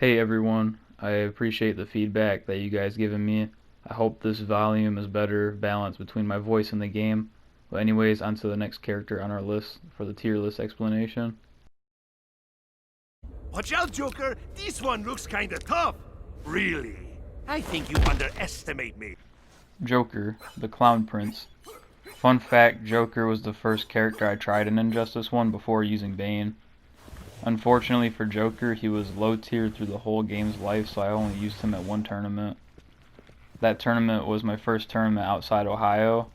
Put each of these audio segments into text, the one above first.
Hey everyone, I appreciate the feedback that you guys given me. I hope this volume is better balanced between my voice and the game. But anyways, on to the next character on our list for the tier list explanation. Watch out, Joker! This one looks kinda tough! Really? I think you underestimate me. Joker, the Clown Prince. Fun fact, Joker was the first character I tried in Injustice 1 before using Bane. Unfortunately for Joker, he was low tier through the whole game's life, so I only used him at one tournament. That tournament was my first tournament outside Ohio,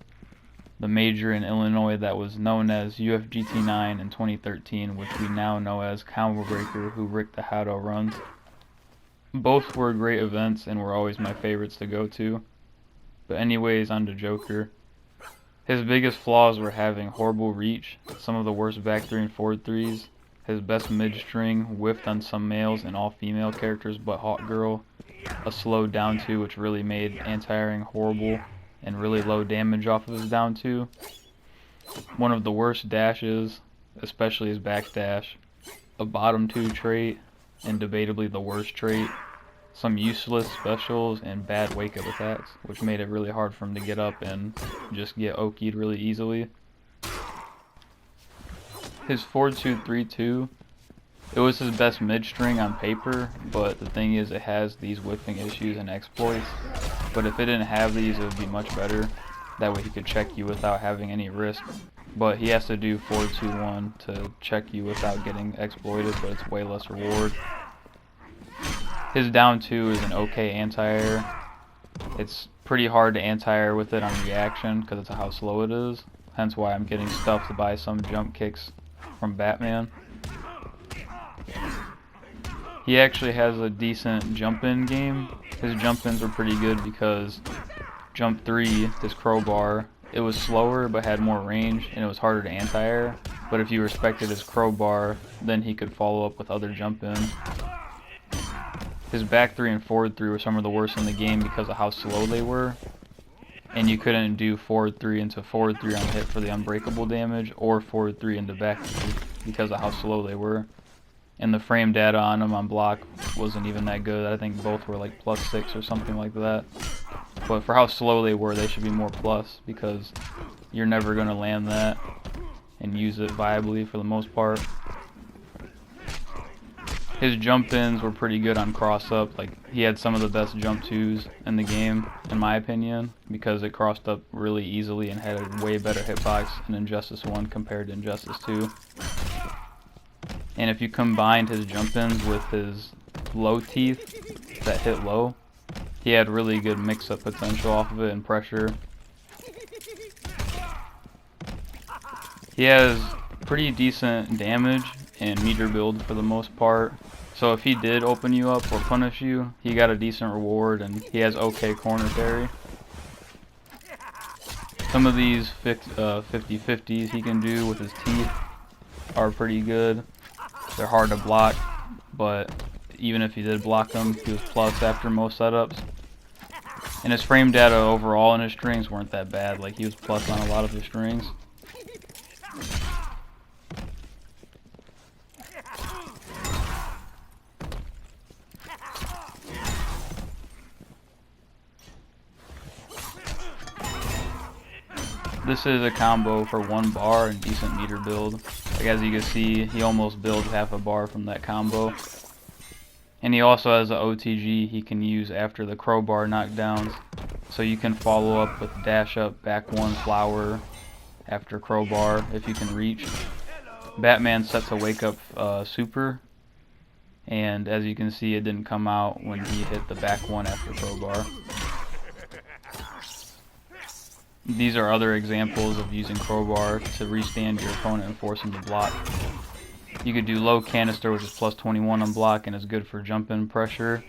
the major in Illinois that was known as UFGT9 in 2013, which we now know as Combo Breaker, who Rick the Hato runs. Both were great events and were always my favorites to go to. But anyways, on to Joker. His biggest flaws were having horrible reach, some of the worst back 3 and forward 3s, his best mid-string whiffed on some males and all female characters but Hawkgirl, a slow down 2 which really made anti-airing horrible, and really low damage off of his down 2. One of the worst dashes, especially his backdash, a bottom 2 trait, and debatably the worst trait, some useless specials, and bad wake-up attacks, which made it really hard for him to get up and just get okied really easily. His 4-2-3-2, it was his best mid-string on paper, but the thing is it has these whiffing issues and exploits. But if it didn't have these, it would be much better. That way he could check you without having any risk. But he has to do 4-2-1 to check you without getting exploited, but it's way less reward. His down 2 is an okay anti-air. It's pretty hard to anti-air with it on reaction because of how slow it is. Hence why I'm getting stuffed by some jump kicks from Batman. He actually has a decent jump-in game. His jump-ins were pretty good because jump 3, his crowbar, it was slower but had more range and it was harder to anti-air. But if you respected his crowbar, then he could follow up with other jump-ins. His back 3 and forward 3 were some of the worst in the game because of how slow they were. And you couldn't do forward 3 into forward 3 on hit for the unbreakable damage, or forward 3 into back 3 because of how slow they were. And the frame data on them on block wasn't even that good. I think both were like +6 or something like that. But for how slow they were, they should be more plus, because you're never going to land that and use it viably for the most part. His jump-ins were pretty good on cross-up. Like, he had some of the best jump 2s in the game, in my opinion, because it crossed up really easily and had a way better hitbox in Injustice 1 compared to Injustice 2. And if you combined his jump-ins with his low teeth that hit low, he had really good mix-up potential off of it and pressure. He has pretty decent damage and meter build for the most part. So if he did open you up or punish you, he got a decent reward and he has okay corner carry. Some of these 50-50s he can do with his teeth are pretty good. They're hard to block, but even if he did block them, he was plus after most setups. And his frame data overall in his strings weren't that bad. Like, he was plus on a lot of his strings. This is a combo for 1 bar and decent meter build. Like, as you can see, he almost builds half a bar from that combo. And he also has an OTG he can use after the crowbar knockdowns. So you can follow up with dash up, back 1 flower after crowbar if you can reach. Batman sets a wake up super. And as you can see, it didn't come out when he hit the back 1 after crowbar. These are other examples of using crowbar to restand your opponent and force him to block. You could do low canister, which is +21 on block and is good for jump-in pressure.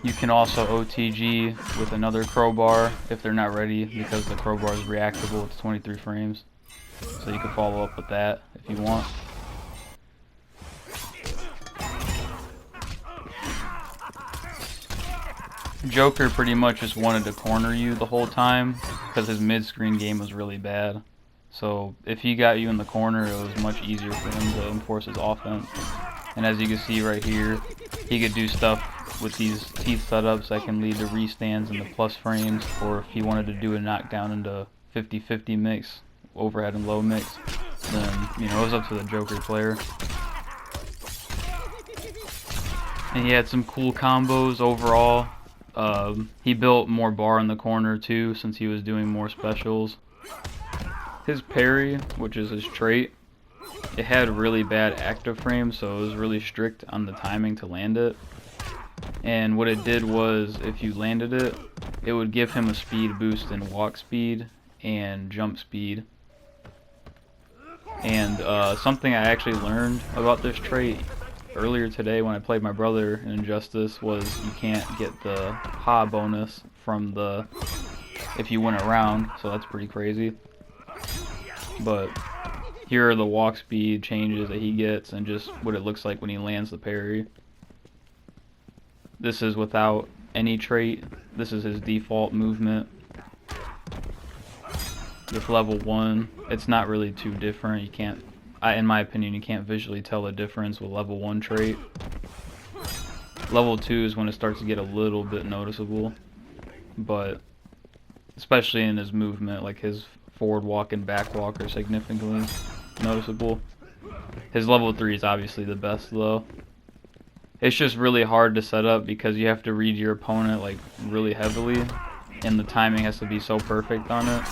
You can also OTG with another crowbar if they're not ready, because the crowbar is reactable to 23 frames. So you can follow up with that if you want. Joker pretty much just wanted to corner you the whole time because his mid-screen game was really bad. So if he got you in the corner, it was much easier for him to enforce his offense. And as you can see right here, he could do stuff with these teeth setups that can lead to restands into plus frames, or if he wanted to do a knockdown into 50-50 mix, overhead and low mix, then, you know, it was up to the Joker player. And he had some cool combos overall. He built more bar in the corner too, since he was doing more specials. His parry, which is his trait, it had really bad active frames, so it was really strict on the timing to land it. And what it did was, if you landed it, it would give him a speed boost in walk speed and jump speed. And something I actually learned about this trait earlier today when I played my brother in Injustice was you can't get the Ha bonus from the if you went around, so that's pretty crazy. But here are the walk speed changes that he gets and just what it looks like when he lands the parry. This is without any trait. This is his default movement. With level 1, it's not really too different. You can't, in my opinion, you can't visually tell the difference with level 1 trait. Level 2 is when it starts to get a little bit noticeable, but especially in his movement, like his forward walk and back walk are significantly noticeable. His level 3 is obviously the best though. It's just really hard to set up because you have to read your opponent like really heavily, and the timing has to be so perfect on it.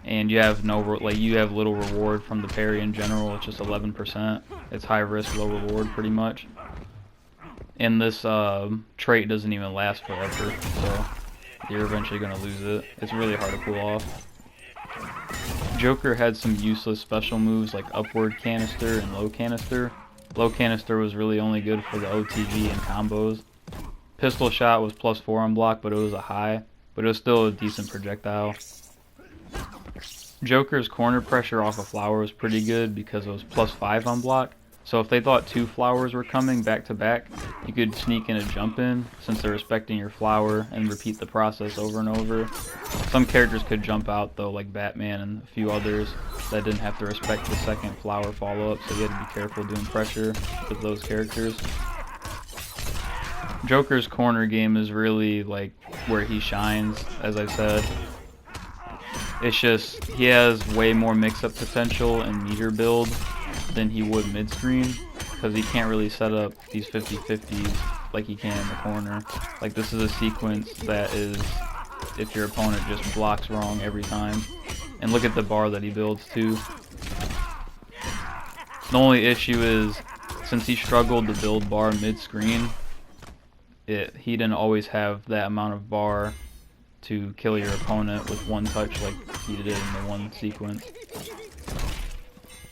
And you have you have little reward from the parry in general. It's just 11%. It's high risk, low reward pretty much. And this trait doesn't even last forever, so you're eventually gonna lose it. It's really hard to pull off. Joker had some useless special moves like upward canister and low canister. Low canister was really only good for the OTG and combos. Pistol shot was +4 on block, but it was a high, but it was still a decent projectile. Joker's corner pressure off a flower was pretty good because it was +5 on block. So if they thought 2 flowers were coming back to back, you could sneak in a jump in since they're respecting your flower and repeat the process over and over. Some characters could jump out though, like Batman and a few others that didn't have to respect the second flower follow up, so you had to be careful doing pressure with those characters. Joker's corner game is really like where he shines, as I said. It's just, he has way more mix-up potential and meter build than he would mid-screen, because he can't really set up these 50-50s like he can in the corner. Like, this is a sequence that is, if your opponent just blocks wrong every time. And look at the bar that he builds too. The only issue is, since he struggled to build bar mid-screen, he didn't always have that amount of bar to kill your opponent with one touch like he did in the one sequence.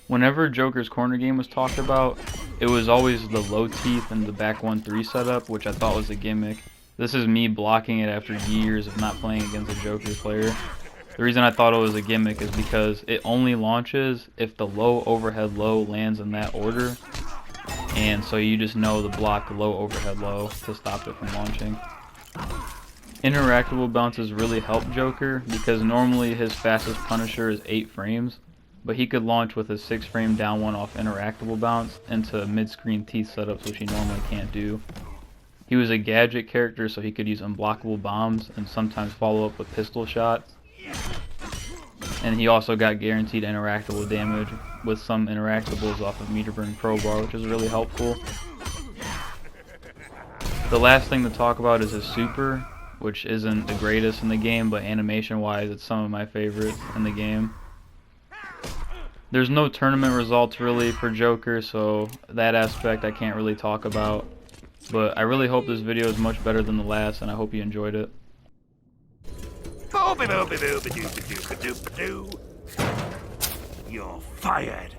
Whenever Joker's corner game was talked about, it was always the low teeth and the back 1-3 setup, which I thought was a gimmick. This is me blocking it after years of not playing against a Joker player. The reason I thought it was a gimmick is because it only launches if the low overhead low lands in that order, and so you just know the block low overhead low to stop it from launching. Interactable bounces really help Joker because normally his fastest Punisher is 8 frames, but he could launch with a 6-frame down one off interactable bounce into mid-screen teeth setups, which he normally can't do. He was a gadget character, so he could use unblockable bombs and sometimes follow up with pistol shots. And he also got guaranteed interactable damage with some interactables off of Meter Burn Crowbar, which is really helpful. The last thing to talk about is his super, which isn't the greatest in the game, but animation-wise, it's some of my favorites in the game. There's no tournament results really for Joker, so that aspect I can't really talk about. But I really hope this video is much better than the last, and I hope you enjoyed it. You're fired.